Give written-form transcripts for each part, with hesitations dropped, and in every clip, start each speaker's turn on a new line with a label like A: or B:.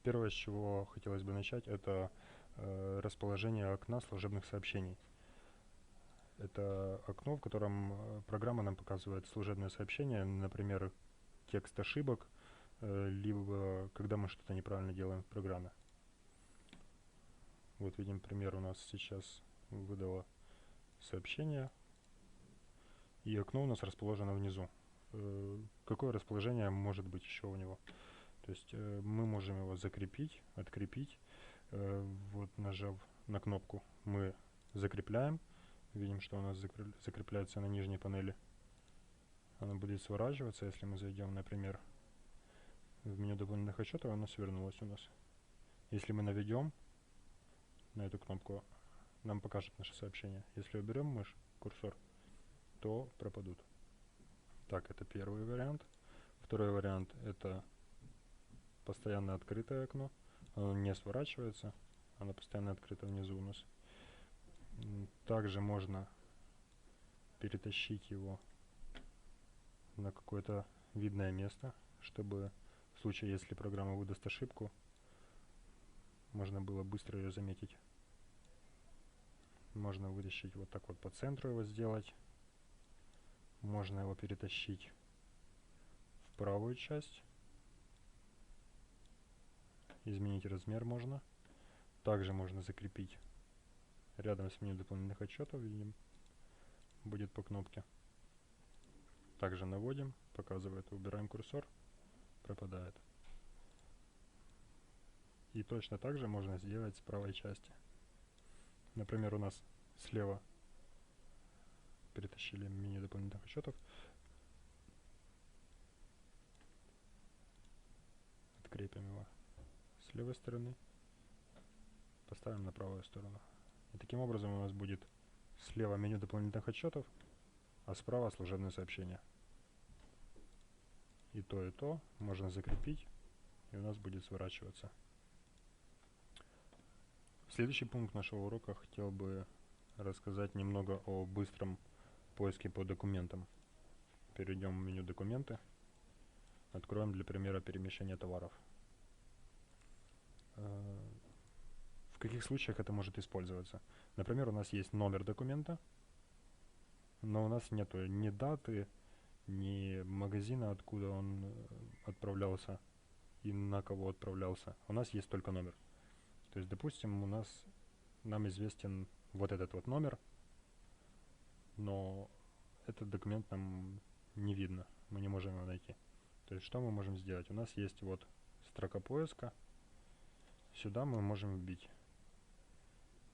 A: Первое, с чего хотелось бы начать, это расположение окна служебных сообщений. Это окно, в котором программа нам показывает служебное сообщение, например, текст ошибок, либо когда мы что-то неправильно делаем в программе. Вот видим пример, у нас сейчас выдало сообщение, и окно у нас расположено внизу. Какое расположение может быть еще у него? То есть мы можем его закрепить, открепить. Вот нажав на кнопку, мы закрепляем. Видим, что у нас закрепляется на нижней панели. Оно будет сворачиваться, если мы зайдем, например, в меню дополнительных отчетов, оно свернулось у нас. Если мы наведем на эту кнопку, нам покажет наше сообщение. Если уберем мышь, курсор, то пропадут. Так, это первый вариант. Второй вариант — это постоянно открытое окно. Оно не сворачивается, оно постоянно открыто внизу у нас. Также можно перетащить его на какое-то видное место, чтобы в случае, если программа выдаст ошибку, можно было быстро ее заметить. Можно вытащить вот так вот по центру его сделать. Можно его перетащить в правую часть. Изменить размер можно. Также можно закрепить рядом с меню дополнительных отчетов, видим, будет по кнопке. Также наводим, показывает, убираем курсор, пропадает. И точно так же можно сделать с правой части. Например, у нас слева перетащили меню дополнительных отчетов. Открепим его с левой стороны, поставим на правую сторону. И таким образом у нас будет слева меню дополнительных отчетов, а справа служебное сообщение. И то можно закрепить, и у нас будет сворачиваться. Следующий пункт нашего урока хотел бы рассказать немного о быстром поиске по документам. Перейдем в меню «Документы», откроем для примера перемещение товаров. В каких случаях это может использоваться? Например, у нас есть номер документа, но у нас нет ни даты, ни магазина, откуда он отправлялся и на кого отправлялся. У нас есть только номер. То есть, допустим, нам известен вот этот вот номер, но этот документ нам не видно, мы не можем его найти. То есть, что мы можем сделать? У нас есть вот строка поиска. Сюда мы можем вбить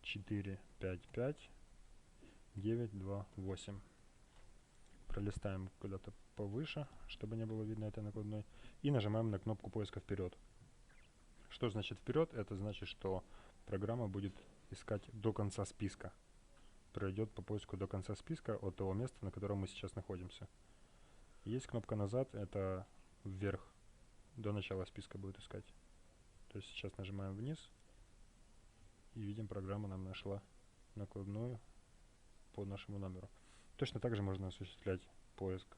A: 4, 5, 5, 9, 2, 8. Пролистаем куда-то повыше, чтобы не было видно этой накладной. И нажимаем на кнопку поиска вперед. Что значит вперед? Это значит, что программа будет искать до конца списка. Пройдет по поиску до конца списка от того места, на котором мы сейчас находимся. Есть кнопка назад, это вверх, до начала списка будет искать. То есть сейчас нажимаем вниз, и видим, программа нам нашла накладную по нашему номеру. Точно так же можно осуществлять поиск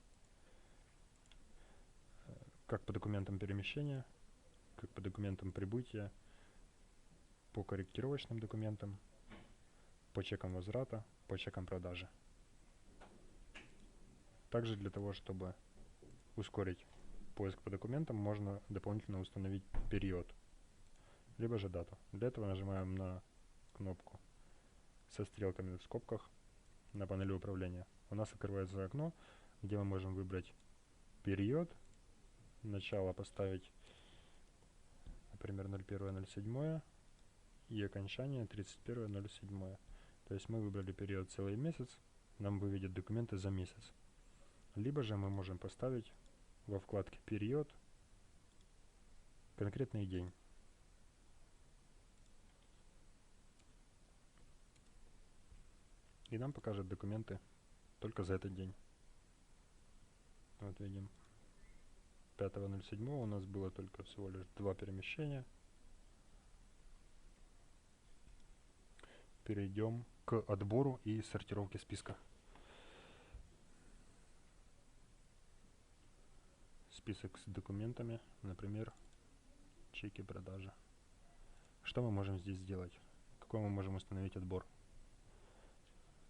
A: как по документам перемещения, как по документам прибытия, по корректировочным документам, по чекам возврата, по чекам продажи. Также для того, чтобы ускорить поиск по документам, можно дополнительно установить период, либо же дату. Для этого нажимаем на кнопку со стрелками в скобках на панели управления. У нас открывается окно, где мы можем выбрать период, начало поставить, например, 01.07 и окончание 31.07. То есть мы выбрали период целый месяц, нам выведет документы за месяц. Либо же мы можем поставить во вкладке «Период» конкретный день. И нам покажет документы только за этот день. Вот видим, 5.07 у нас было только всего лишь 2 перемещения. Перейдем к отбору и сортировке списка. Список с документами, например, чеки продажи. Что мы можем здесь сделать? Какой мы можем установить отбор?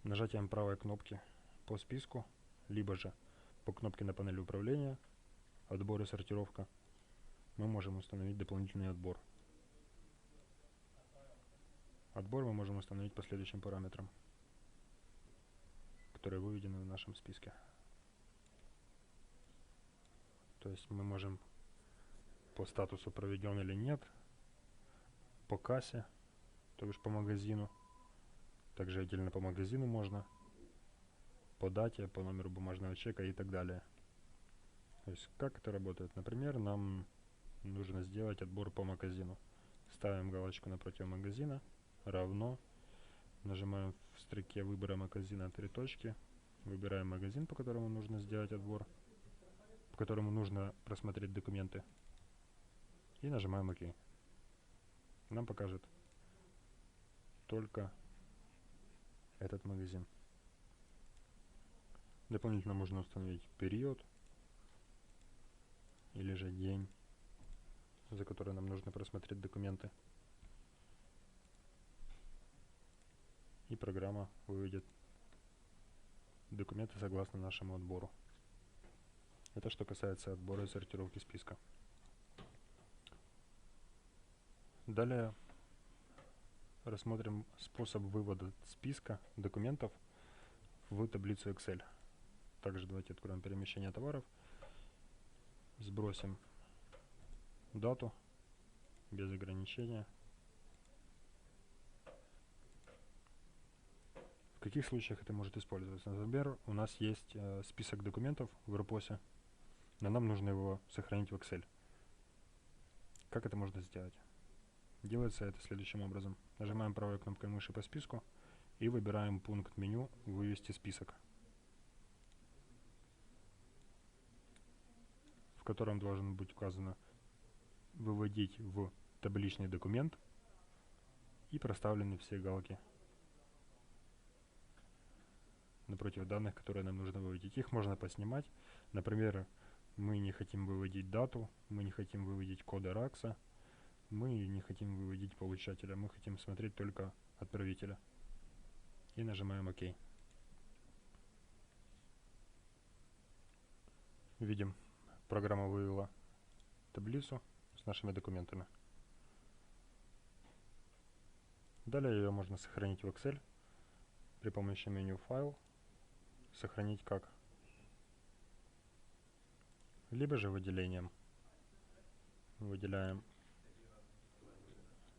A: Нажатием правой кнопки по списку, либо же по кнопке на панели управления «Отбор и сортировка» мы можем установить дополнительный отбор. Отбор мы можем установить по следующим параметрам, которые выведены в нашем списке. То есть мы можем по статусу проведен или нет, по кассе, то бишь по магазину, также отдельно по магазину можно, по дате, по номеру бумажного чека и так далее. То есть как это работает? Например, нам нужно сделать отбор по магазину. Ставим галочку напротив магазина, равно, нажимаем в строке выбора магазина 3 точки, выбираем магазин, по которому нужно сделать отбор, по которому нужно просмотреть документы, и нажимаем ОК. Нам покажет только этот магазин. Дополнительно можно установить период или же день, за который нам нужно просмотреть документы. И программа выведет документы согласно нашему отбору. Это что касается отбора и сортировки списка. Далее рассмотрим способ вывода списка документов в таблицу Excel. Также давайте откроем перемещение товаров, сбросим дату без ограничения. В каких случаях это может использоваться? Например, у нас есть список документов в RPOS, но нам нужно его сохранить в Excel. Как это можно сделать? Делается это следующим образом. Нажимаем правой кнопкой мыши по списку и выбираем пункт меню «Вывести список», в котором должен быть указано «Выводить в табличный документ» и проставлены все галки напротив данных, которые нам нужно выводить. Их можно поснимать. Например, мы не хотим выводить дату, мы не хотим выводить коды RAX, мы не хотим выводить получателя, мы хотим смотреть только отправителя. И нажимаем ОК. Видим, программа вывела таблицу с нашими документами. Далее ее можно сохранить в Excel при помощи меню «Файл», сохранить как, либо же выделением. Выделяем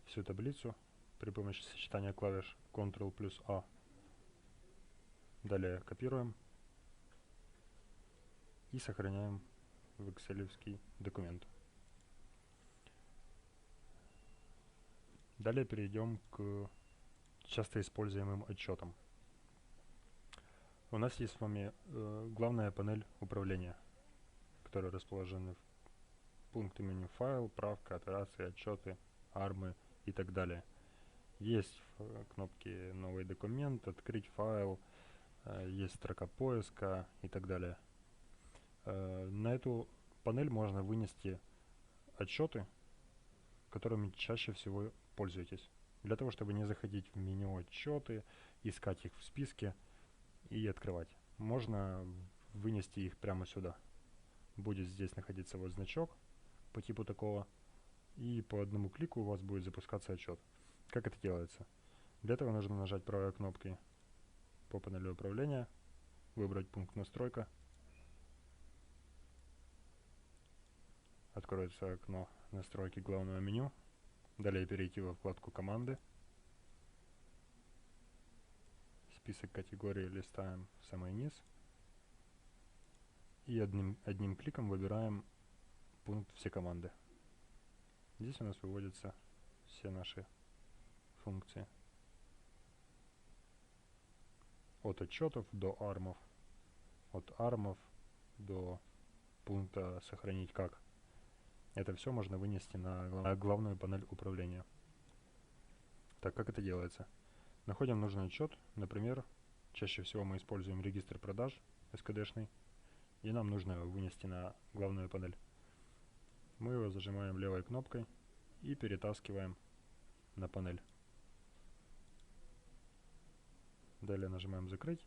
A: всю таблицу при помощи сочетания клавиш Ctrl+A. Далее копируем и сохраняем в Excel-овский документ. Далее перейдем к часто используемым отчетам. У нас есть с вами главная панель управления, которая расположена в пункте меню «Файл», «Правка», «Операции», «Отчеты», «Армы» и так далее. Есть кнопки «Новый документ», «Открыть файл», есть строка поиска и так далее. На эту панель можно вынести отчеты, которыми чаще всего пользуетесь. Для того, чтобы не заходить в меню «Отчеты», искать их в списке и открывать, можно вынести их прямо сюда. Будет здесь находиться вот значок по типу такого, и по одному клику у вас будет запускаться отчет. Как это делается? Для этого нужно нажать правой кнопкой по панели управления, выбрать пункт «Настройка». Откроется окно настройки главного меню. Далее перейти во вкладку «Команды». Список категорий листаем в самый низ. И одним кликом выбираем пункт «Все команды». Здесь у нас выводятся все наши функции. От отчетов до армов. От армов до пункта «Сохранить как». Это все можно вынести на главную панель управления. Так, как это делается? Находим нужный отчет. Например, чаще всего мы используем регистр продаж SKD-шный, и нам нужно его вынести на главную панель. Мы его зажимаем левой кнопкой и перетаскиваем на панель. Далее нажимаем «Закрыть»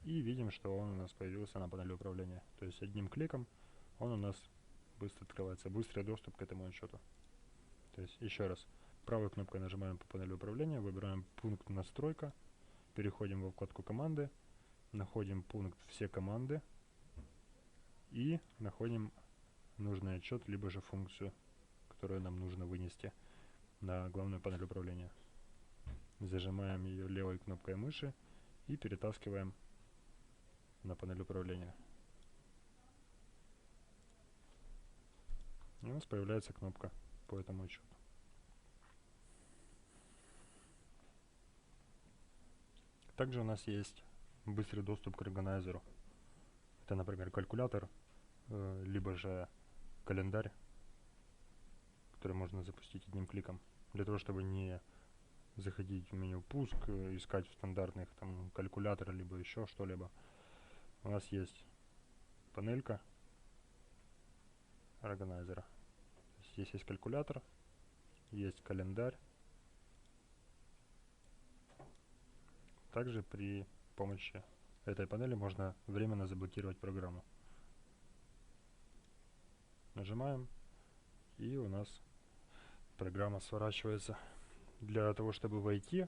A: и видим, что он у нас появился на панели управления. То есть одним кликом он у нас быстро открывается, быстрый доступ к этому отчету. То есть еще раз, правой кнопкой нажимаем по панели управления, выбираем пункт «Настройка», переходим во вкладку «Команды», находим пункт «Все команды» и находим нужный отчет, либо же функцию, которую нам нужно вынести на главную панель управления. Зажимаем ее левой кнопкой мыши и перетаскиваем на панель управления. И у нас появляется кнопка по этому отчету. Также у нас есть быстрый доступ к органайзеру. Это, например, калькулятор, либо же календарь, который можно запустить одним кликом. Для того, чтобы не заходить в меню «Пуск», искать в стандартных там калькуляторах, либо еще что-либо. У нас есть панелька органайзера. Здесь есть калькулятор, есть календарь. Также при помощи этой панели можно временно заблокировать программу. Нажимаем, и у нас программа сворачивается. Для того, чтобы войти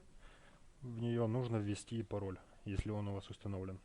A: в нее, нужно ввести пароль, если он у вас установлен.